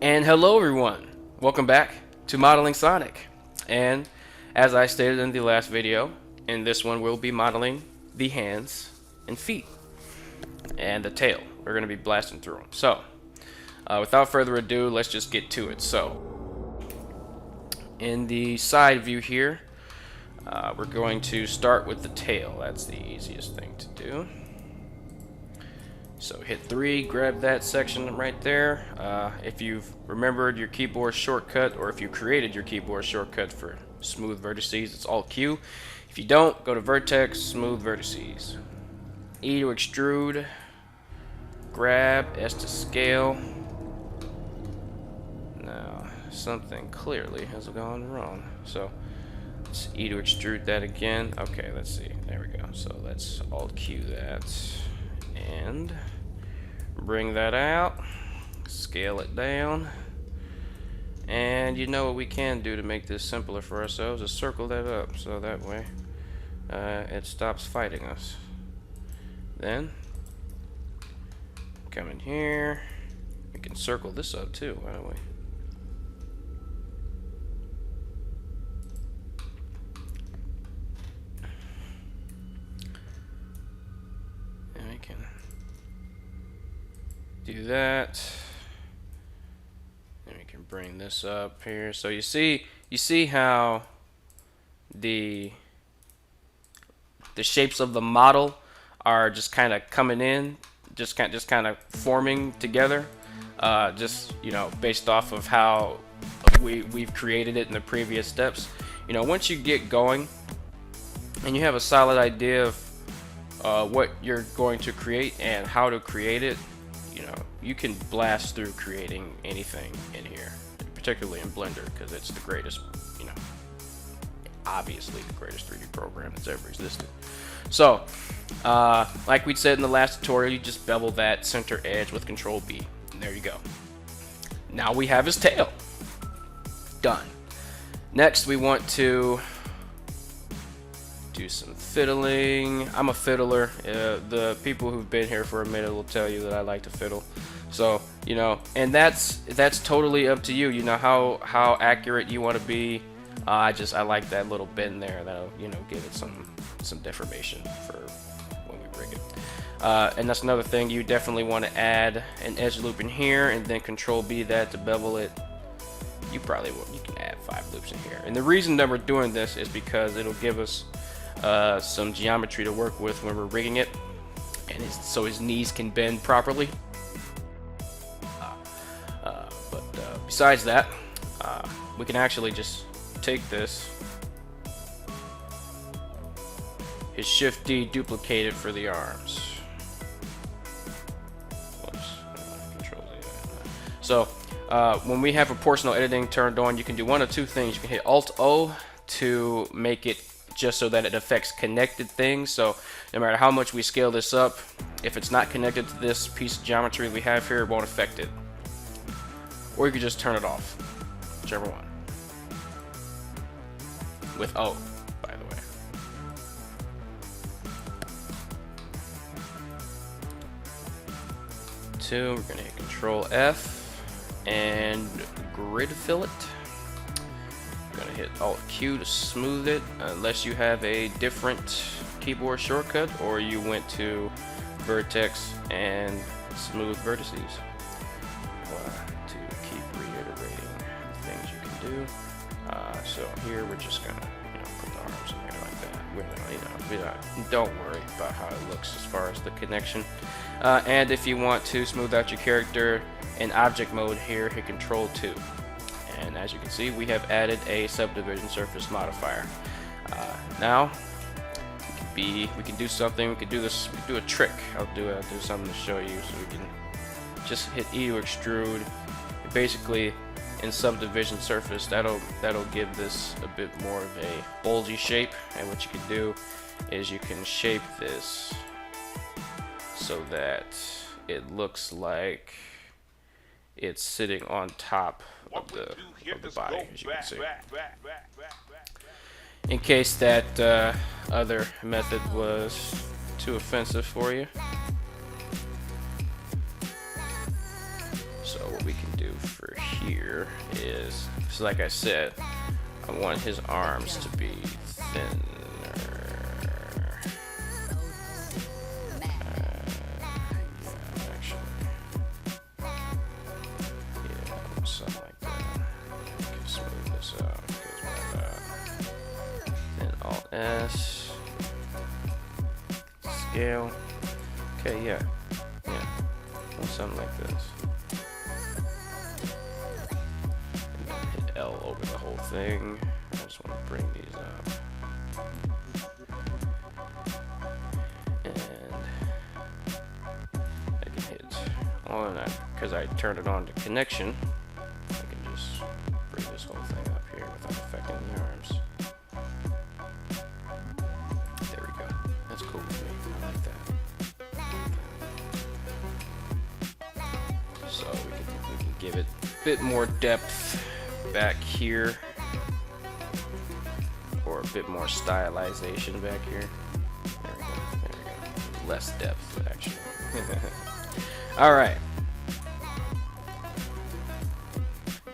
And hello everyone, welcome back to Modeling Sonic. And as I stated in the last video, in this one we'll be modeling the hands and feet and the tail. We're going to be blasting through them. So without further ado, let's just get to it. So in the side view here, we're going to start with the tail. That's the easiest thing to do. So hit 3, grab that section right there. If you've remembered your keyboard shortcut, or if you created your keyboard shortcut for smooth vertices, it's Alt Q. If you don't, go to Vertex, Smooth Vertices. E to extrude, grab, S to scale. Now, something clearly has gone wrong. So let's E to extrude that again. Okay, let's see. There we go. So let's Alt Q that. And bring that out, scale it down, and you know what we can do to make this simpler for ourselves is circle that up so that way it stops fighting us. Then come in here, we can circle this up too, why don't we? Do that, and we can bring this up here. So you see how the shapes of the model are just kind of coming in, just kind of forming together, just based off of how we've created it in the previous steps. Once you get going and you have a solid idea of what you're going to create and how to create it, you can blast through creating anything in here, particularly in Blender, because it's the greatest, obviously the greatest 3D program that's ever existed. So, like we said in the last tutorial, you just bevel that center edge with Control B, and there you go. Now we have his tail. Done. Next, we want to do some fiddling. I'm a fiddler. The people who've been here for a minute will tell you that I like to fiddle. So and that's totally up to you. How accurate you want to be. I like that little bend there. That'll give it some deformation for when we rig it. And that's another thing. You definitely want to add an edge loop in here, and then Control B that to bevel it. You can add 5 loops in here. And the reason that we're doing this is because it'll give us some geometry to work with when we're rigging it, and so his knees can bend properly. But besides that, we can actually just take this, his Shift D, duplicate it for the arms. Whoops, Control Z. So when we have proportional editing turned on, you can do one of two things. You can hit Alt O to make it just so that it affects connected things. So no matter how much we scale this up, if it's not connected to this piece of geometry we have here, it won't affect it. Or you could just turn it off, whichever one. With O, by the way. We're gonna hit Control F and grid fillet. Gonna hit Alt Q to smooth it, unless you have a different keyboard shortcut or you went to Vertex and Smooth Vertices. To keep reiterating the things you can do. So here we're just gonna put the arms in here like that. We're gonna, don't worry about how it looks as far as the connection. And if you want to smooth out your character in object mode here, hit Control 2. And as you can see, we have added a subdivision surface modifier. Now we can do something. We can do this. We can do a trick. I'll do something to show you. So we can just hit E to extrude. Basically, in subdivision surface, that'll give this a bit more of a bulgy shape. And what you can do is you can shape this so that it looks like it's sitting on top of the body, as you can see. In case that other method was too offensive for you. So we'll we can do for here is, so like I said, I want his arms to be thinner. Something like that. Can smooth this out. Then Alt S. Scale. Okay, yeah. Something like this. And then hit L over the whole thing. I just want to bring these up. And I can hit on that because I turned it on to connection. I can just bring this whole thing up here without affecting the arms. There we go. That's cool with me. I like that. So we can give it a bit more depth back here, or a bit more stylization back here. There we go. Less depth, actually. All right.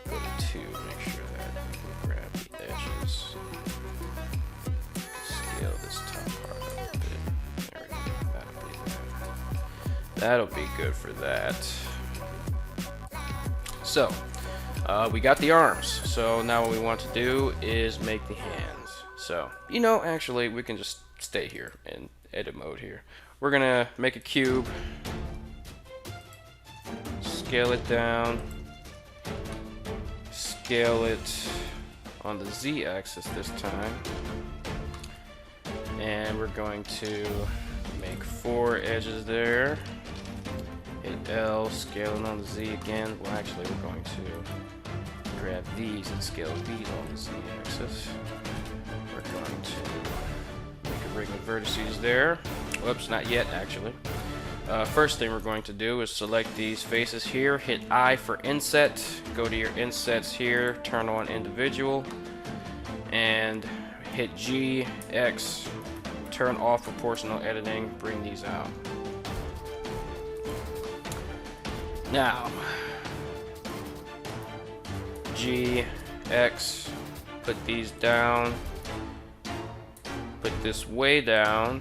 Go to 2. Make sure that we can grab the edges. Scale this top part up a bit. There we go. That'll be good for that. So, we got the arms. So now what we want to do is make the hands. So, actually, we can just stay here in edit mode here. We're gonna make a cube, scale it down, scale it on the Z-axis this time, and we're going to make 4 edges there. Hit L, scale it on the Z again. Well, actually, we're going to grab these and scale these on the Z-axis. We're going to make a ring of vertices there. Whoops, not yet, actually. First thing we're going to do is select these faces here. Hit I for inset. Go to your insets here. Turn on individual. And hit G, X. Turn off proportional editing. Bring these out. Now, G, X, put these down, put this way down,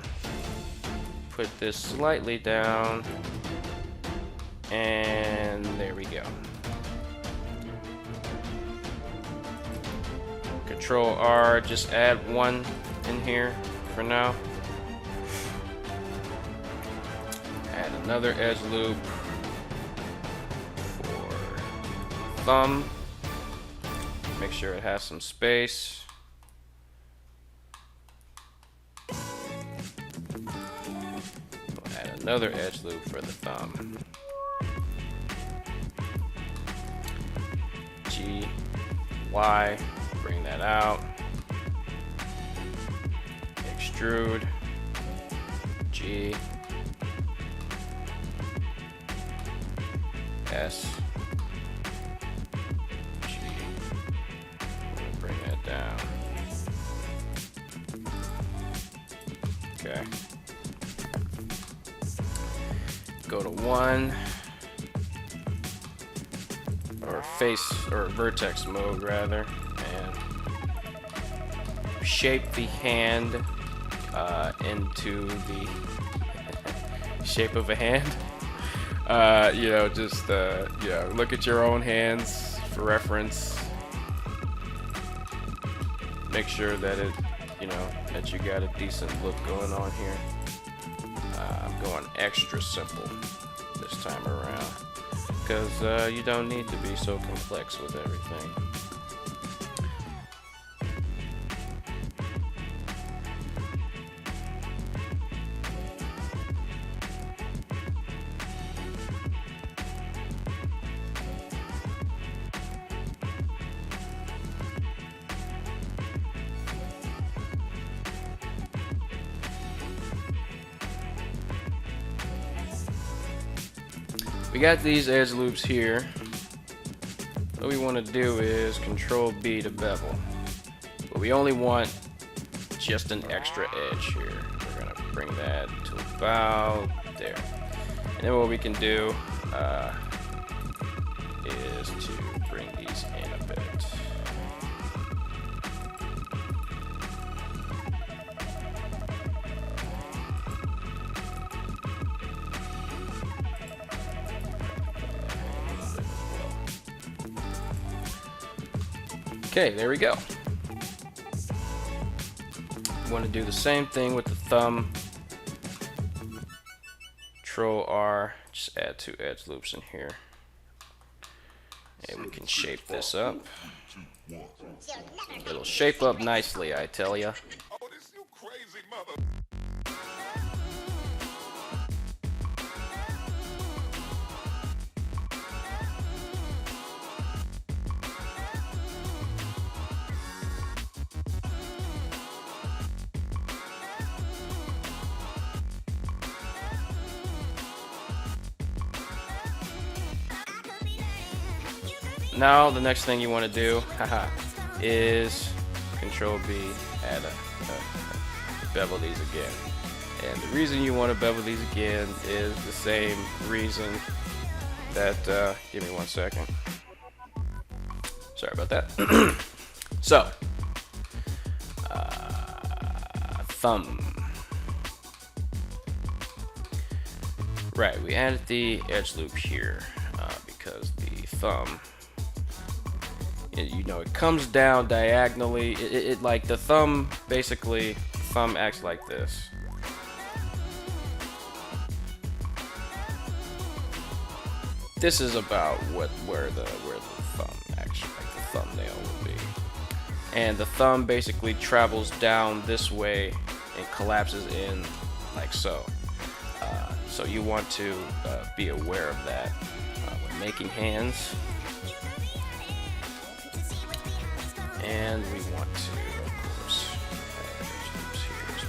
put this slightly down, and there we go. Control R, just add 1 in here for now. Add another edge loop. Thumb. Make sure it has some space. We'll add another edge loop for the thumb. G, Y, bring that out. Extrude. G, S. Down. Okay. Go to 1 or face or vertex mode rather, and shape the hand into the shape of a hand. Look at your own hands for reference. Make sure that that you got a decent look going on here. I'm going extra simple this time around because you don't need to be so complex with everything. We got these edge loops here. What we want to do is Control B to bevel. But we only want just an extra edge here. We're going to bring that to about there. And then what we can do, is to bring these in a bit. Okay, there we go. Want to do the same thing with the thumb. Control R, just add 2 edge loops in here. And we can shape this up. It'll shape up nicely, I tell ya. Oh, this you crazy mother. Now the next thing you want to do, is Control B, add bevel these again. And the reason you want to bevel these again is the same reason that, give me 1 second. Sorry about that. So, thumb. Right, we added the edge loop here because the thumb, you know, it comes down diagonally. It like the thumb, basically, thumb acts like this. This is about where the thumb actually, like the thumbnail would be. And the thumb basically travels down this way and collapses in like so. So you want to be aware of that when making hands. And we want to, of course, add edge loops here as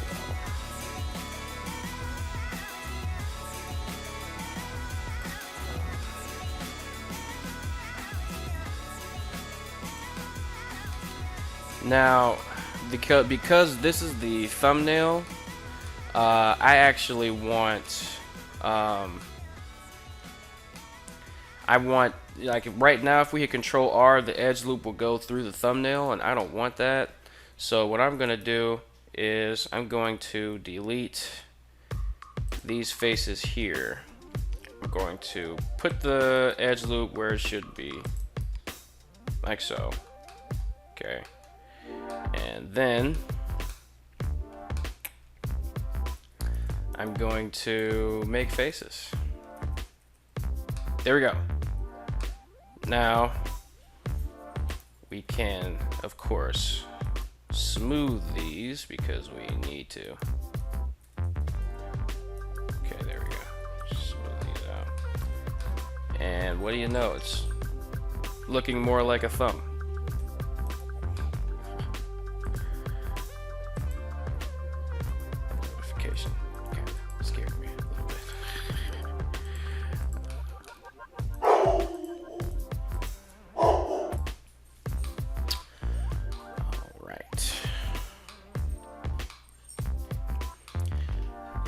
well. Now, because this is the thumbnail, I actually want, like right now, if we hit Control R, the edge loop will go through the thumbnail, and I don't want that. So what I'm gonna do is I'm going to delete these faces here. I'm going to put the edge loop where it should be, like so. Okay, and then I'm going to make faces. There we go. Now we can, of course, smooth these because we need to. Okay, there we go. Just smooth these out. And what do you know? It's looking more like a thumb. Notification. Okay, scared me a little bit.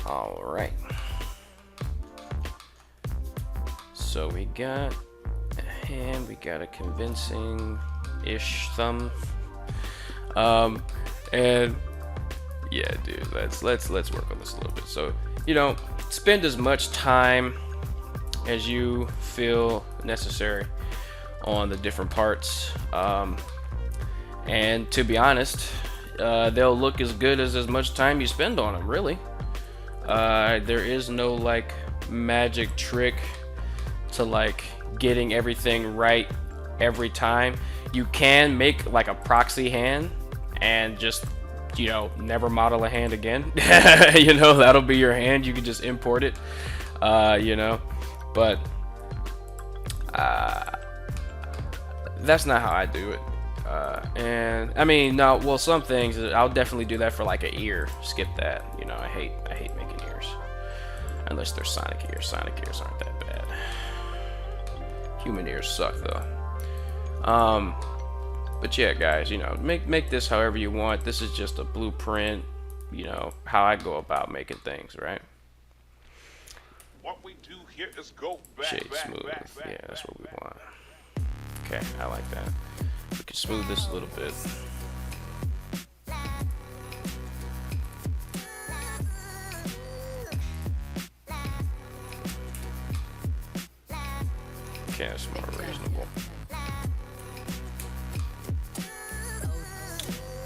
All right. So we got a hand, we got a convincing-ish thumb. And yeah, dude, let's work on this a little bit. So, you know, spend as much time as you feel necessary on the different parts. And to be honest, they'll look as good as much time you spend on them, really. There is no like magic trick to like getting everything right every time. You can make like a proxy hand and just, you know, never model a hand again. You know, that'll be your hand. You can just import it, you know, but that's not how I do it. And I mean, no, well, some things I'll definitely do that for like an ear. Skip that. You know, I hate making ears, unless they're Sonic ears. Sonic ears aren't that bad. Human ears suck though. But yeah, guys, you know, make this however you want. This is just a blueprint, you know, how I go about making things, right? What we do here is go back, Shade back, smooth. back, back, Yeah, that's what we want. Okay, I like that. We can smooth this a little bit. Okay, that's more reasonable.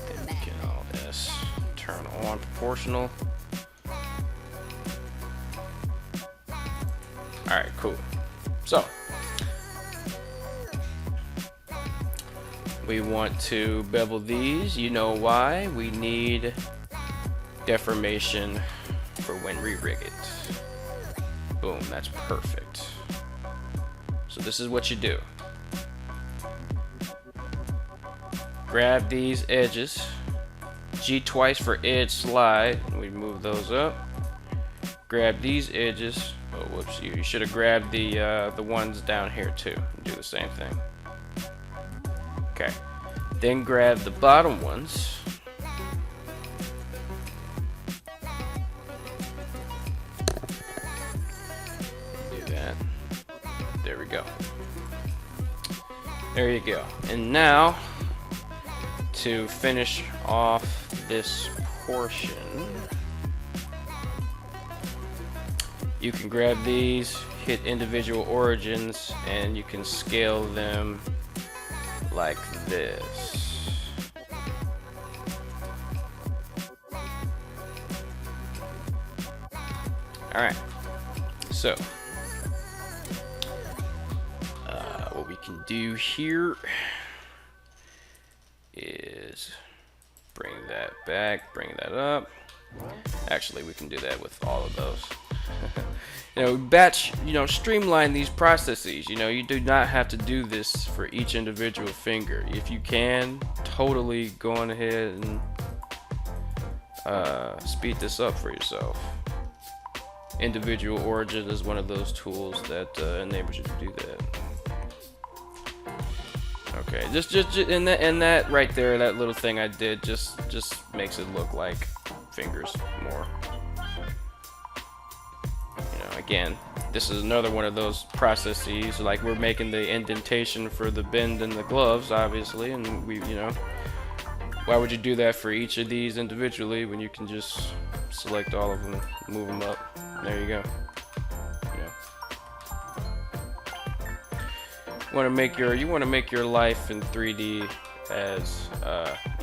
Then we get all this. Turn on proportional. Alright, cool. So, we want to bevel these. You know why? We need deformation for when we rig it. Boom, that's perfect. So this is what you do. Grab these edges. G twice for edge slide. We move those up. Grab these edges. Oh, whoops! You should have grabbed the ones down here too. Do the same thing. Okay. Then grab the bottom ones. Do that. There we go. There you go. And now, to finish off this portion, you can grab these, hit individual origins, and you can scale them like this. Alright, so what we can do here is bring that back, bring that up. Actually, we can do that with all of those. Streamline these processes. You do not have to do this for each individual finger. If you can, totally go on ahead and speed this up for yourself. Individual origin is one of those tools that enables you to do that. Okay, just in that right there, that little thing I did just makes it look like fingers more. Again, this is another one of those processes. Like, we're making the indentation for the bend in the gloves, obviously, and why would you do that for each of these individually when you can just select all of them, move them up? There you go. You want to make your life in 3D as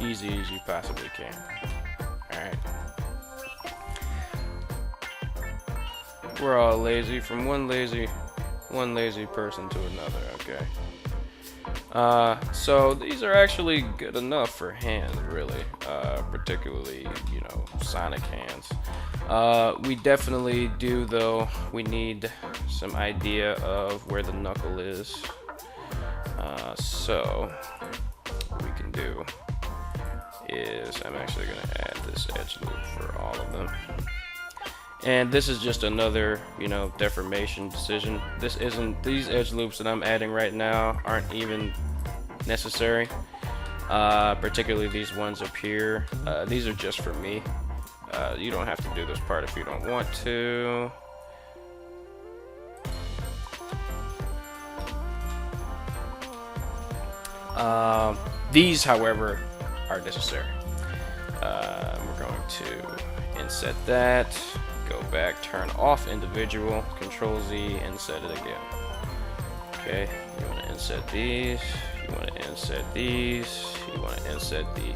easy as you possibly can. All right. We're all lazy, from one lazy person to another. Okay. So these are actually good enough for hands, really. Particularly, sonic hands. We definitely do, though. We need some idea of where the knuckle is. So what we can do is, I'm actually going to add this edge loop for all of them. And this is just another, deformation decision. These edge loops that I'm adding right now aren't even necessary. Particularly these ones up here. These are just for me. You don't have to do this part if you don't want to. These, however, are necessary. We're going to inset that, go back, turn off individual, Control Z, inset it again. Okay, you want to inset these, you want to inset these, you want to inset these.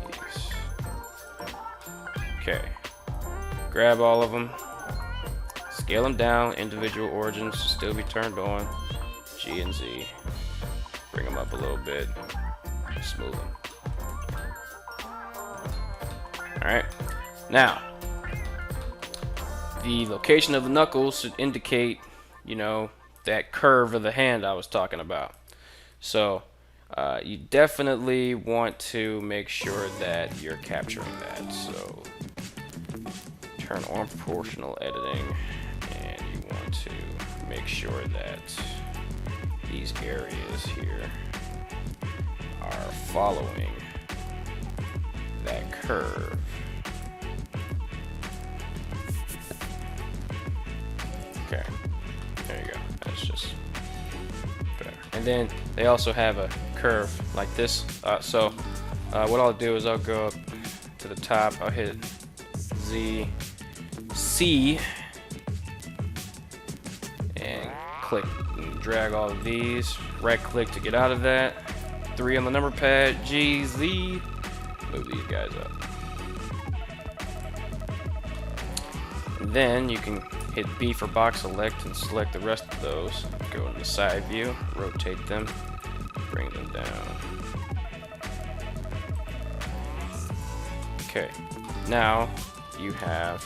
Okay, grab all of them, scale them down, individual origins still be turned on, G and Z, bring them up a little bit, smooth them. Alright, now the location of the knuckles should indicate, that curve of the hand I was talking about. So you definitely want to make sure that you're capturing that. So turn on proportional editing, and you want to make sure that these areas here are following that curve. Okay, there you go. That's just better. And then they also have a curve like this. What I'll do is I'll go up to the top. I'll hit Z, C, and click and drag all of these. Right click to get out of that. 3 on the number pad. G, Z. Move these guys up. And then you can hit B for box select and select the rest of those. Go in the side view, rotate them, bring them down. Okay, now you have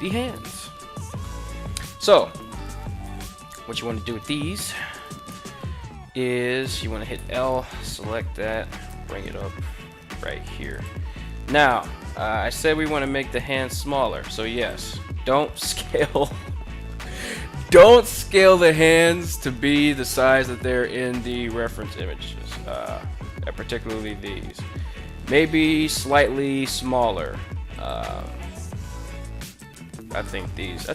the hands. So, what you want to do with these is you want to hit L, select that, bring it up right here. Now, I said we want to make the hands smaller, so yes, don't scale don't scale the hands to be the size that they're in the reference images, particularly these. Maybe slightly smaller. I think these. I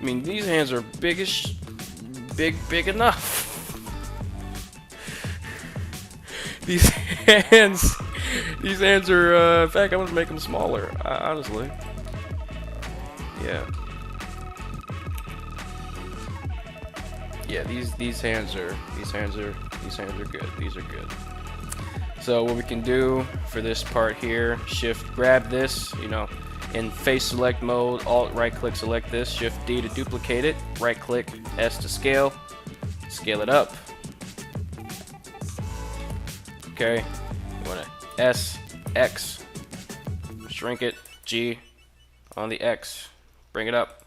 mean, these hands are big enough. These hands are. In fact, I'm gonna make them smaller. Honestly. Yeah. Yeah. These hands are good. These are good. So what we can do for this part here, shift grab this, in face select mode, alt right click select this, shift D to duplicate it, right click S to scale it up. Okay, you want to S, X, shrink it, G on the X, bring it up.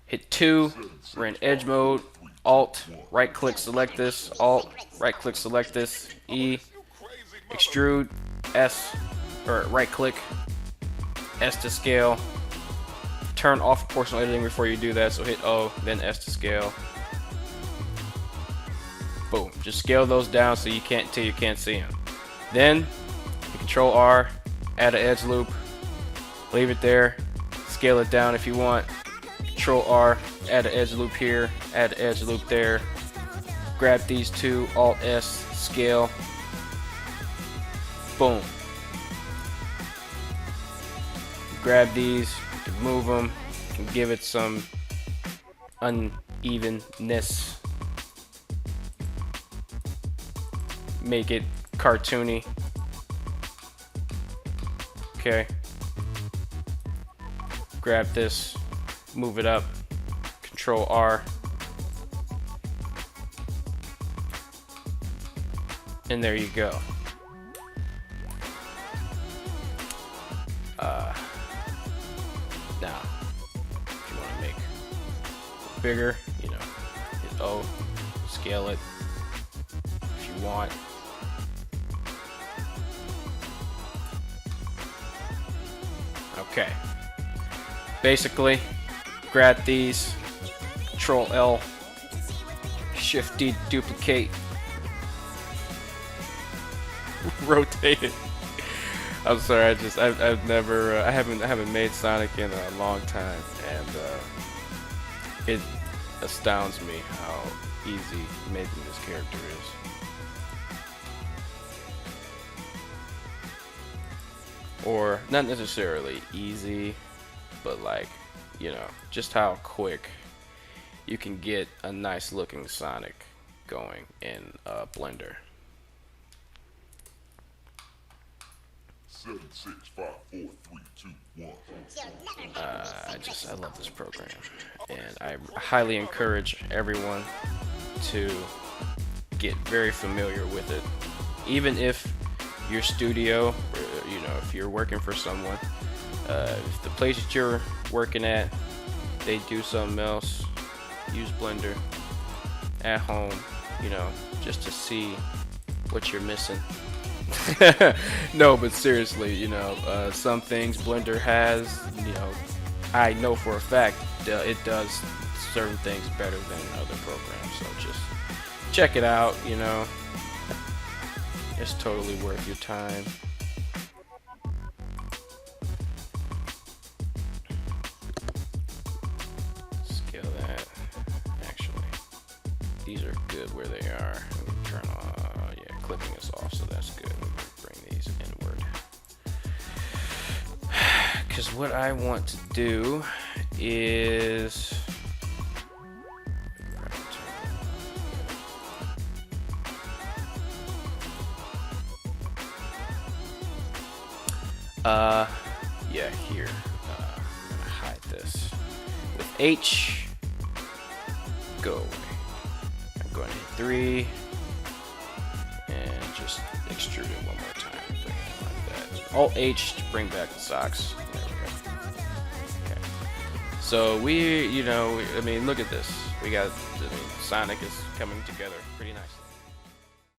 Hit 2, we're in edge mode, alt, right click select this, alt, right click select this, E, extrude, S, or right click, S to scale. Turn off proportional editing before you do that, so hit O, then S to scale. Boom. Just scale those down so you can't see them. Then hit Control R, add an edge loop, leave it there, scale it down if you want. Control R, add an edge loop here, add an edge loop there. Grab these two, Alt S, scale. Boom. Grab these, you can move them, you can give it some unevenness. Make it cartoony. Okay. Grab this, move it up, Control R. And there you go. Now, if you want to make it bigger, hit O, scale it if you want. Okay. Basically, grab these, Control L, Shift D, duplicate, rotate it. I'm sorry, I've never, I haven't made Sonic in a long time, and it astounds me how easy making this character is. Or not necessarily easy, but just how quick you can get a nice looking Sonic going in Blender. 7, 6, 5, 4, 3, 2, 1. I love this program, and I highly encourage everyone to get very familiar with it. Even if your studio, if you're working for someone, if the place that you're working at, they do something else, use Blender at home, just to see what you're missing. No, but seriously, some things Blender has, I know for a fact it does certain things better than other programs, so just check it out, it's totally worth your time. Scale that, actually. these are good where they are. Let me turn on, yeah, clipping is off, so that's good. Let me bring these inward. Because what I want to do is yeah, here. I'm gonna hide this with H. Go. I'm going to hit 3 and just extrude it one more time. Bring it like that. Alt H to bring back the socks. There we go. Okay. So we, you know, I mean, look at this. We got, I mean, Sonic is coming together pretty nicely.